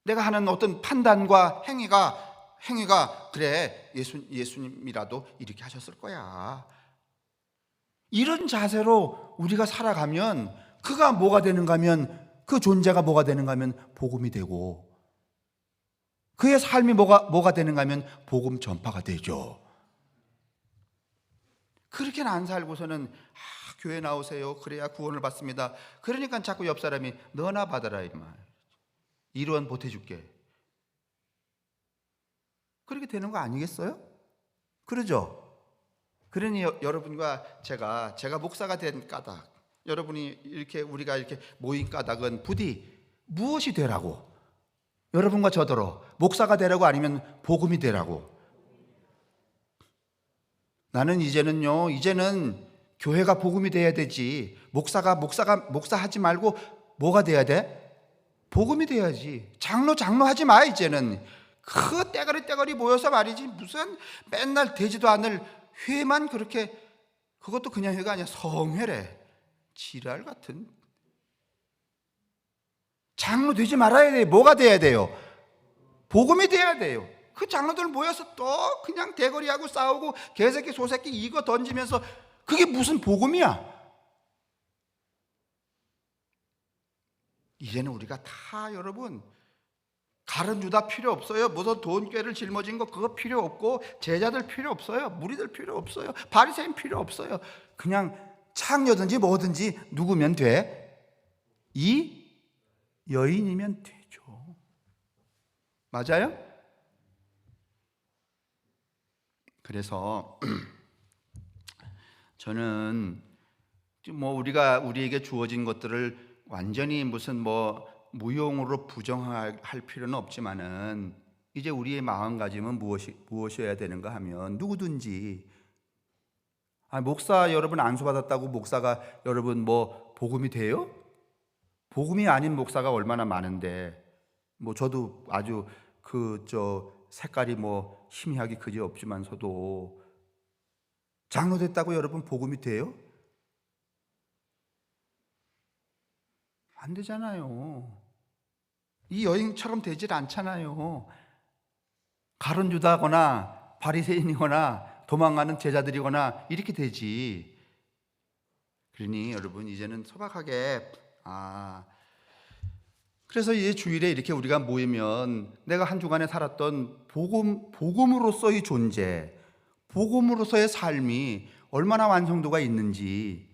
내가 하는 어떤 판단과 행위가 그래, 예수님이라도 이렇게 하셨을 거야. 이런 자세로 우리가 살아가면 그가 뭐가 되는가 하면, 그 존재가 뭐가 되는가 하면 복음이 되고, 그의 삶이 뭐가 되는가 하면 복음 전파가 되죠. 그렇게는 안 살고서는 교회 나오세요. 그래야 구원을 받습니다. 그러니까 자꾸 옆 사람이 너나 받아라 이 말. 이루원 보태줄게. 그렇게 되는 거 아니겠어요? 그러죠? 그러니 여러분과 제가 목사가 된 까닭, 여러분이 우리가 이렇게 모인 까닭은 부디 무엇이 되라고? 여러분과 저더러 목사가 되라고, 아니면 복음이 되라고? 나는 이제는 교회가 복음이 돼야 되지. 목사 하지 말고 뭐가 돼야 돼? 복음이 돼야지. 장로 하지 마. 이제는 그 떼거리 모여서 말이지, 무슨 맨날 되지도 않을 회만 그렇게, 그것도 그냥 회가 아니야, 성회래. 지랄 같은. 장로 되지 말아야 돼. 뭐가 돼야 돼요? 복음이 돼야 돼요. 그 장로들 모여서 또 그냥 대거리하고 싸우고 개새끼 소새끼 이거 던지면서, 그게 무슨 복음이야? 이제는 우리가 다 여러분, 가룟 유다 필요 없어요. 무슨 돈꾀를 짊어진 거 그거 필요 없고, 제자들 필요 없어요. 무리들 필요 없어요. 바리새인 필요 없어요. 그냥 창녀든지 뭐든지 누구면 돼. 이 여인이면 되죠. 맞아요? 그래서 저는 우리에게 주어진 것들을 완전히 무슨 무용으로 부정할 필요는 없지만은, 이제 우리의 마음가짐은 무엇이어야 되는가 하면, 누구든지 목사 여러분 안수받았다고 목사가 여러분 복음이 돼요? 복음이 아닌 목사가 얼마나 많은데, 저도 아주 색깔이 희미하게 그지 없지만서도 장로 됐다고 여러분 복음이 돼요? 안 되잖아요. 이 여인처럼 되질 않잖아요. 가룟유다거나 바리새인이거나 도망가는 제자들이거나 이렇게 되지. 그러니 여러분 이제는 소박하게 그래서 이 주일에 이렇게 우리가 모이면 내가 한 주간에 살았던 복음으로서의 존재, 복음으로서의 삶이 얼마나 완성도가 있는지,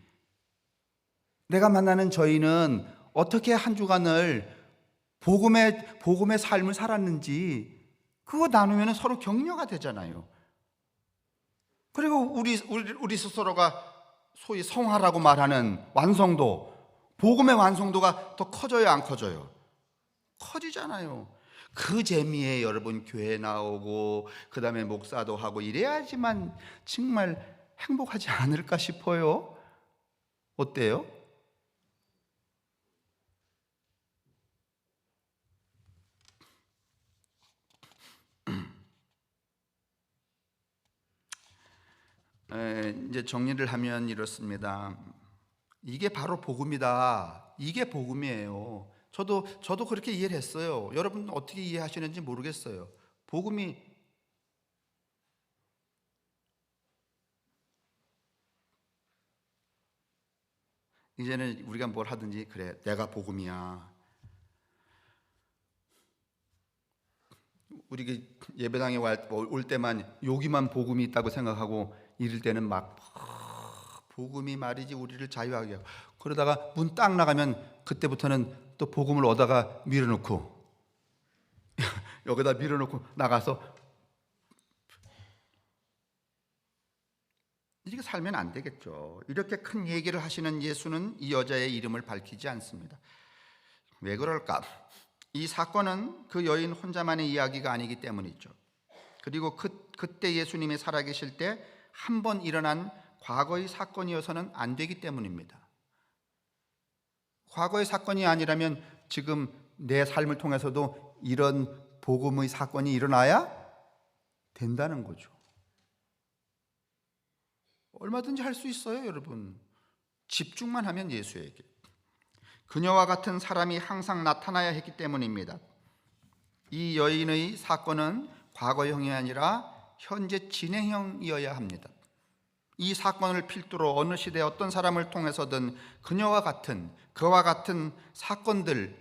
내가 만나는 저희는 어떻게 한 주간을 복음의 삶을 살았는지 그거 나누면 서로 격려가 되잖아요. 그리고 우리 스스로가 소위 성화라고 말하는 완성도, 복음의 완성도가 더 커져요, 안 커져요? 커지잖아요. 그 재미에 여러분 교회 나오고 그 다음에 목사도 하고 이래야지만 정말 행복하지 않을까 싶어요. 어때요? 이제 정리를 하면 이렇습니다. 이게 바로 복음이다. 이게 복음이에요. 저도 그렇게 이해를 했어요. 여러분 어떻게 이해하시는지 모르겠어요. 복음이 이제는 우리가 뭘 하든지 그래, 내가 복음이야. 우리 예배당에 올 때만 여기만 복음이 있다고 생각하고 이럴 때는 막 복음이 말이지 우리를 자유하게 하고, 그러다가 문 딱 나가면 그때부터는 또 복음을 얻다가 밀어놓고 여기다 밀어놓고 나가서 이렇게 살면 안 되겠죠. 이렇게 큰 얘기를 하시는 예수는 이 여자의 이름을 밝히지 않습니다. 왜 그럴까? 이 사건은 그 여인 혼자만의 이야기가 아니기 때문이죠. 그리고 그때 예수님이 살아계실 때 한 번 일어난 과거의 사건이어서는 안 되기 때문입니다. 과거의 사건이 아니라면 지금 내 삶을 통해서도 이런 복음의 사건이 일어나야 된다는 거죠. 얼마든지 할 수 있어요, 여러분. 집중만 하면 예수에게. 그녀와 같은 사람이 항상 나타나야 했기 때문입니다. 이 여인의 사건은 과거형이 아니라 현재 진행형이어야 합니다. 이 사건을 필두로 어느 시대 어떤 사람을 통해서든 그와 같은 사건들,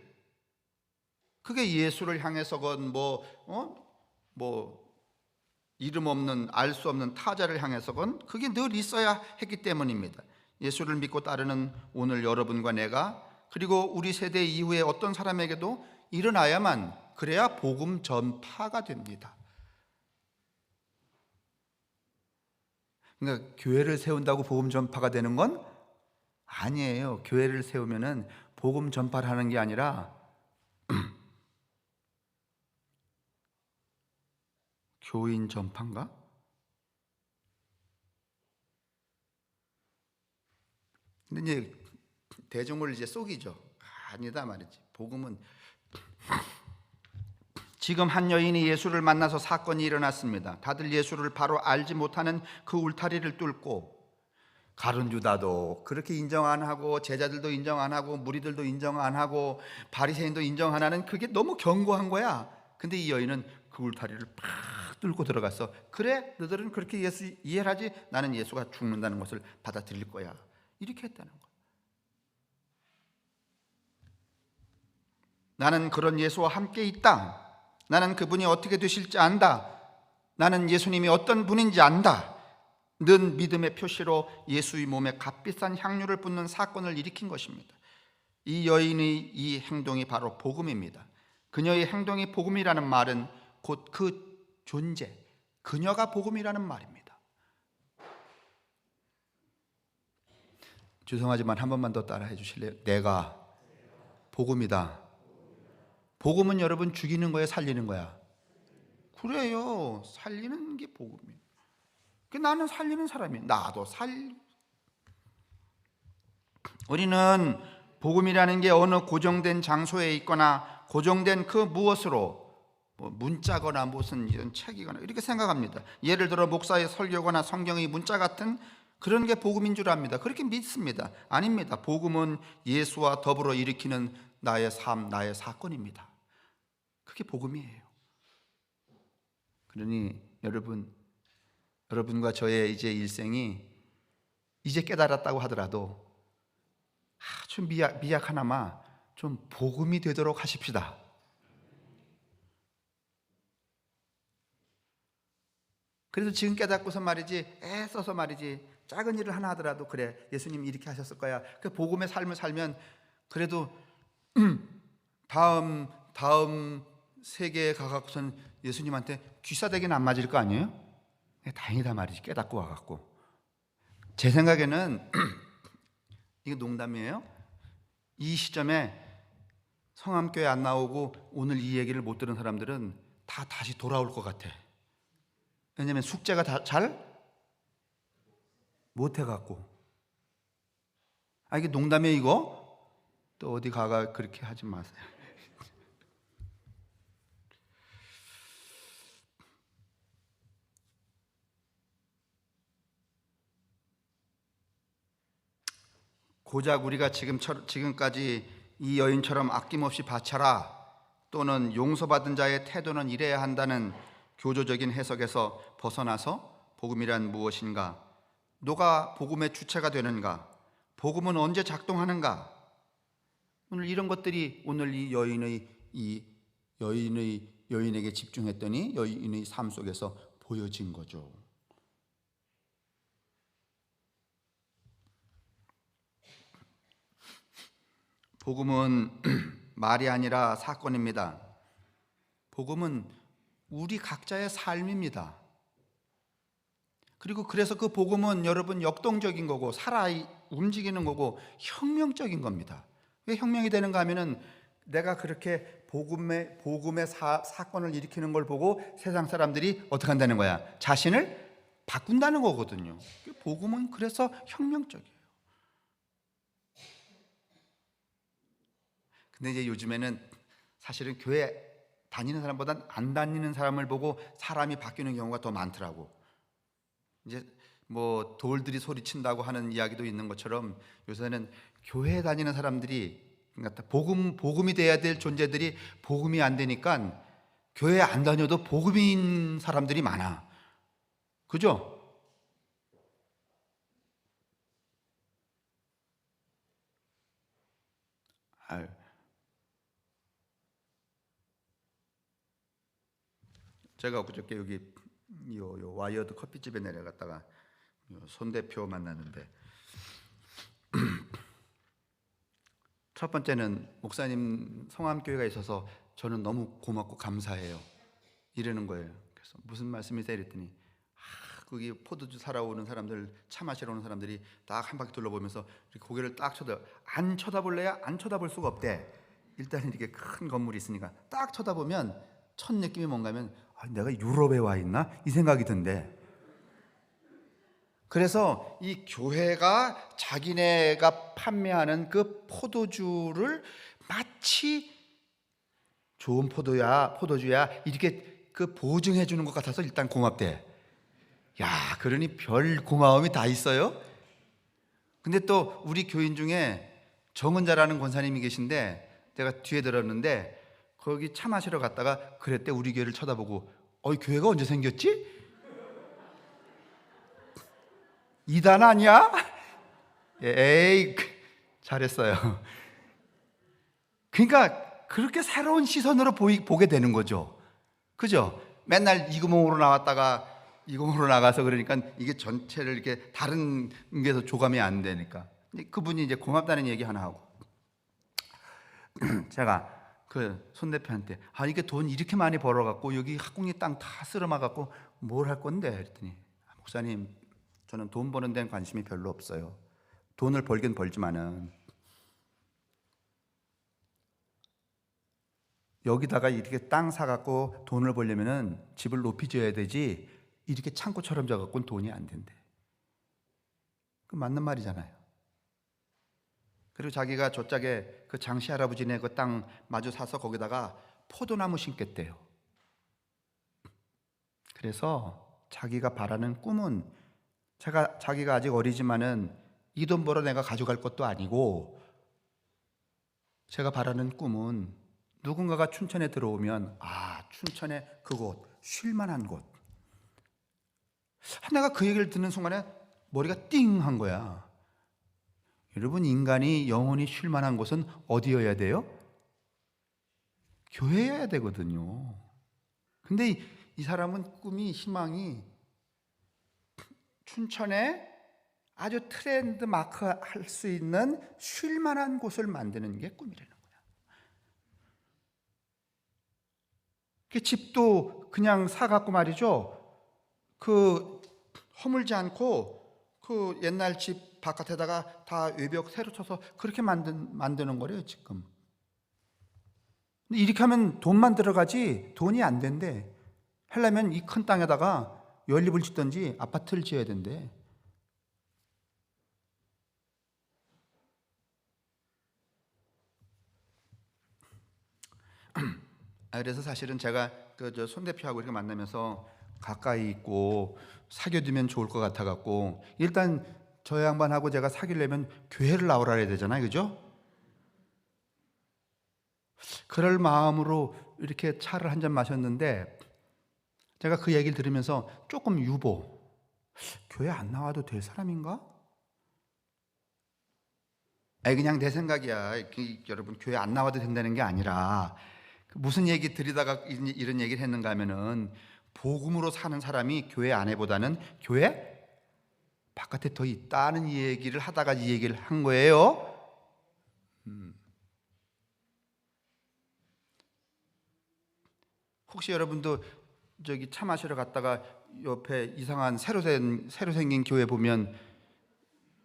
그게 예수를 향해서건 이름 없는 알 수 없는 타자를 향해서건 그게 늘 있어야 했기 때문입니다. 예수를 믿고 따르는 오늘 여러분과 내가, 그리고 우리 세대 이후에 어떤 사람에게도 일어나야만, 그래야 복음 전파가 됩니다. 그러니까 교회를 세운다고 복음 전파가 되는 건 아니에요. 교회를 세우면은 복음 전파를 하는 게 아니라 교인 전파인가? 근데 이제 대중을 이제 속이죠. 아니다 말이지. 복음은 지금 한 여인이 예수를 만나서 사건이 일어났습니다. 다들 예수를 바로 알지 못하는 그 울타리를 뚫고, 가룟유다도 그렇게 인정 안 하고 제자들도 인정 안 하고 무리들도 인정 안 하고 바리새인도 인정 안 하는, 그게 너무 견고한 거야. 근데 이 여인은 그 울타리를 팍 뚫고 들어가서, 그래 너희들은 그렇게 예수 이해를 하지, 나는 예수가 죽는다는 것을 받아들일 거야, 이렇게 했다는 거야. 나는 그런 예수와 함께 있다. 나는 그분이 어떻게 되실지 안다. 나는 예수님이 어떤 분인지 안다. 는 믿음의 표시로 예수의 몸에 값비싼 향유를 붓는 사건을 일으킨 것입니다. 이 여인의 이 행동이 바로 복음입니다. 그녀의 행동이 복음이라는 말은 곧 그 존재, 그녀가 복음이라는 말입니다. 죄송하지만 한 번만 더 따라해 주실래요? 내가 복음이다. 복음은 여러분 죽이는 거야, 살리는 거야? 그래요. 살리는 게 복음이에요. 나는 살리는 사람이에요. 나도 우리는 복음이라는 게 어느 고정된 장소에 있거나 고정된 그 무엇으로, 문자거나 무슨 이런 책이거나 이렇게 생각합니다. 예를 들어 목사의 설교거나 성경의 문자 같은 그런 게 복음인 줄 압니다. 그렇게 믿습니다. 아닙니다. 복음은 예수와 더불어 일으키는 나의 삶, 나의 사건입니다. 그게 복음이에요. 그러니 여러분과 저의 이제 일생이 이제 깨달았다고 하더라도 아주 미약하나마 좀 복음이 되도록 하십시다. 그래도 지금 깨닫고서 말이지, 애써서 말이지, 작은 일을 하나 하더라도 그래, 예수님 이렇게 하셨을 거야. 그 복음의 삶을 살면 그래도 다음 세계에 가갖고선 예수님한테 귀싸대기는 안 맞을 거 아니에요? 다행이다 말이지, 깨닫고 와갖고. 제 생각에는 이게 농담이에요. 이 시점에 성함교회 안 나오고 오늘 이 얘기를 못 들은 사람들은 다 다시 돌아올 것 같아. 왜냐면 숙제가 잘 못해갖고. 이게 농담이에요 이거? 또 어디 가가 그렇게 하지 마세요. 고작 우리가 지금까지 이 여인처럼 아낌없이 바쳐라 또는 용서받은 자의 태도는 이래야 한다는 교조적인 해석에서 벗어나서 복음이란 무엇인가? 누가 복음의 주체가 되는가? 복음은 언제 작동하는가? 오늘 이런 것들이 오늘 이 여인에게 집중했더니 여인의 삶 속에서 보여진 거죠. 복음은 말이 아니라 사건입니다. 복음은 우리 각자의 삶입니다. 그리고 그래서 그 복음은 여러분 역동적인 거고 살아 움직이는 거고 혁명적인 겁니다. 왜 혁명이 되는가 하면은 내가 그렇게 복음의 사건을 일으키는 걸 보고 세상 사람들이 어떻게 한다는 거야? 자신을 바꾼다는 거거든요. 복음은 그래서 혁명적이에요. 근데 이제 요즘에는 사실은 교회 다니는 사람보단 안 다니는 사람을 보고 사람이 바뀌는 경우가 더 많더라고. 이제 뭐 돌들이 소리친다고 하는 이야기도 있는 것처럼 요새는 교회 다니는 사람들이 그러니까 복음이 돼야 될 존재들이 복음이 안 되니까 교회 안 다녀도 복음인 사람들이 많아. 그죠? 제가 그저께 여기 요 와이어드 커피집에 내려갔다가 손 대표 만났는데 첫 번째는 목사님 성함교회가 있어서 저는 너무 고맙고 감사해요 이러는 거예요. 그래서 무슨 말씀이세요? 이랬더니 거기 포도주 사러 오는 사람들, 차 마시러 오는 사람들이 딱 한 바퀴 둘러보면서 이렇게 고개를 딱 안 쳐다볼래야 안 쳐다볼 수가 없대. 일단 이렇게 큰 건물이 있으니까 딱 쳐다보면 첫 느낌이 뭔가 하면 내가 유럽에 와 있나? 이 생각이 든대. 그래서 이 교회가 자기네가 판매하는 그 포도주를 마치 좋은 포도주야 이렇게 그 보증해 주는 것 같아서 일단 고맙대. 야, 그러니 별 고마움이 다 있어요. 근데 또 우리 교인 중에 정은자라는 권사님이 계신데 제가 뒤에 들었는데 거기 차 마시러 갔다가 그랬대. 우리 교회를 쳐다보고 교회가 언제 생겼지? 이단 아니야? 에이, 잘했어요. 그러니까 그렇게 새로운 시선으로 보게 되는 거죠. 그죠? 맨날 이구멍으로 나왔다가 이구멍으로 나가서 그러니까 이게 전체를 이렇게 다른 게서 조감이 안 되니까. 그분이 이제 고맙다는 얘기 하나 하고 제가 그 손 대표한테 이게 돈 이렇게 많이 벌어갖고 여기 학궁리 땅 다 쓸어막갖고 뭘 할 건데? 그랬더니 목사님 저는 돈 버는 데는 관심이 별로 없어요. 돈을 벌긴 벌지만은 여기다가 이렇게 땅 사갖고 돈을 벌려면은 집을 높이 지어야 되지 이렇게 창고처럼 져갖고는 돈이 안 된대. 그 맞는 말이잖아요. 그리고 자기가 저짝에 그 장씨 할아버지네 그 땅 마주 사서 거기다가 포도나무 심겠대요. 그래서 자기가 바라는 꿈은 자기가 아직 어리지만은 이 돈 벌어 내가 가져갈 것도 아니고, 제가 바라는 꿈은 누군가가 춘천에 들어오면 춘천에 그곳, 쉴만한 곳. 내가 그 얘기를 듣는 순간에 머리가 띵 한 거야. 여러분, 인간이 영원히 쉴만한 곳은 어디여야 돼요? 교회여야 되거든요. 근데 이 사람은 꿈이, 희망이 춘천에 아주 트렌드 마크 할 수 있는 쉴만한 곳을 만드는 게 꿈이라는 거야. 그 집도 그냥 사갖고 말이죠, 그 허물지 않고 그 옛날 집 바깥에다가 다 외벽 새로 쳐서 그렇게 만드는 거래요 지금. 근데 이렇게 하면 돈만 들어가지 돈이 안 된대. 하려면 이 큰 땅에다가 연립을 짓든지 아파트를 지어야 된대. 그래서 사실은 제가 손 대표하고 이렇게 만나면서 가까이 있고 사귀어두면 좋을 것 같아 갖고, 일단 저 양반하고 제가 사귀려면 교회를 나오라 해야 되잖아요, 그죠? 그럴 마음으로 이렇게 차를 한 잔 마셨는데, 제가 그 얘기를 들으면서 조금 유보, 교회 안 나와도 될 사람인가? 그냥 내 생각이야. 여러분, 교회 안 나와도 된다는 게 아니라, 무슨 얘기 드리다가 이런 얘기를 했는가 하면은, 복음으로 사는 사람이 교회 안에보다는 교회 바깥에 더 있다는 이 얘기를 하다가 이 얘기를 한 거예요. 혹시 여러분도 저기 차 마시러 갔다가 옆에 이상한 새로 생긴 교회 보면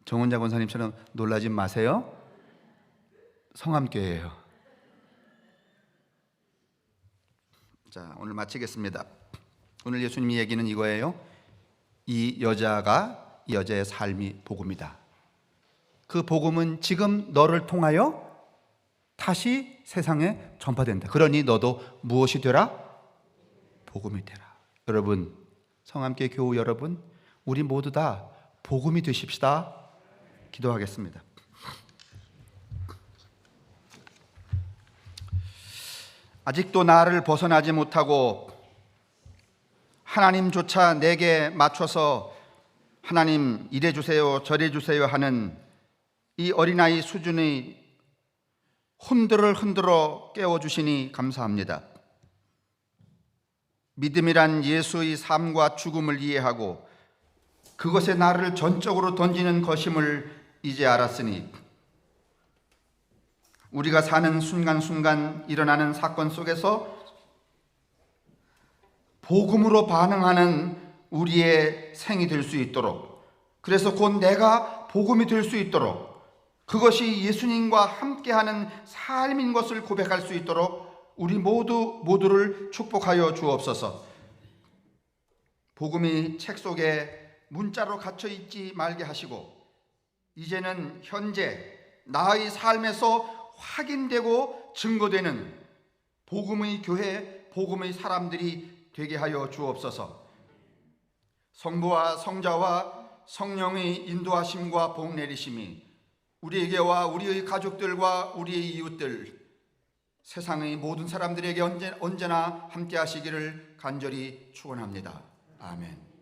정원자 권사님처럼 놀라지 마세요. 성함교회예요. 자, 오늘 마치겠습니다. 오늘 예수님이 얘기는 이거예요. 이 여자의 삶이 복음이다. 그 복음은 지금 너를 통하여 다시 세상에 전파된다. 그러니 너도 무엇이 되라? 복음이 되라. 여러분, 성함교회 교우 여러분, 우리 모두 다 복음이 되십시다. 기도하겠습니다. 아직도 나를 벗어나지 못하고 하나님조차 내게 맞춰서 하나님 이래 주세요 저래 주세요 하는 이 어린아이 수준의 혼들을 흔들어 깨워주시니 감사합니다. 믿음이란 예수의 삶과 죽음을 이해하고 그것에 나를 전적으로 던지는 것임을 이제 알았으니, 우리가 사는 순간순간 일어나는 사건 속에서 복음으로 반응하는 우리의 생이 될 수 있도록, 그래서 곧 내가 복음이 될 수 있도록, 그것이 예수님과 함께하는 삶인 것을 고백할 수 있도록 우리 모두를 축복하여 주옵소서. 복음이 책 속에 문자로 갇혀 있지 말게 하시고, 이제는 현재 나의 삶에서 확인되고 증거되는 복음의 교회, 복음의 사람들이 되게 하여 주옵소서. 성부와 성자와 성령의 인도하심과 복 내리심이 우리에게와 우리의 가족들과 우리의 이웃들, 세상의 모든 사람들에게 언제나 함께 하시기를 간절히 축원합니다. 아멘.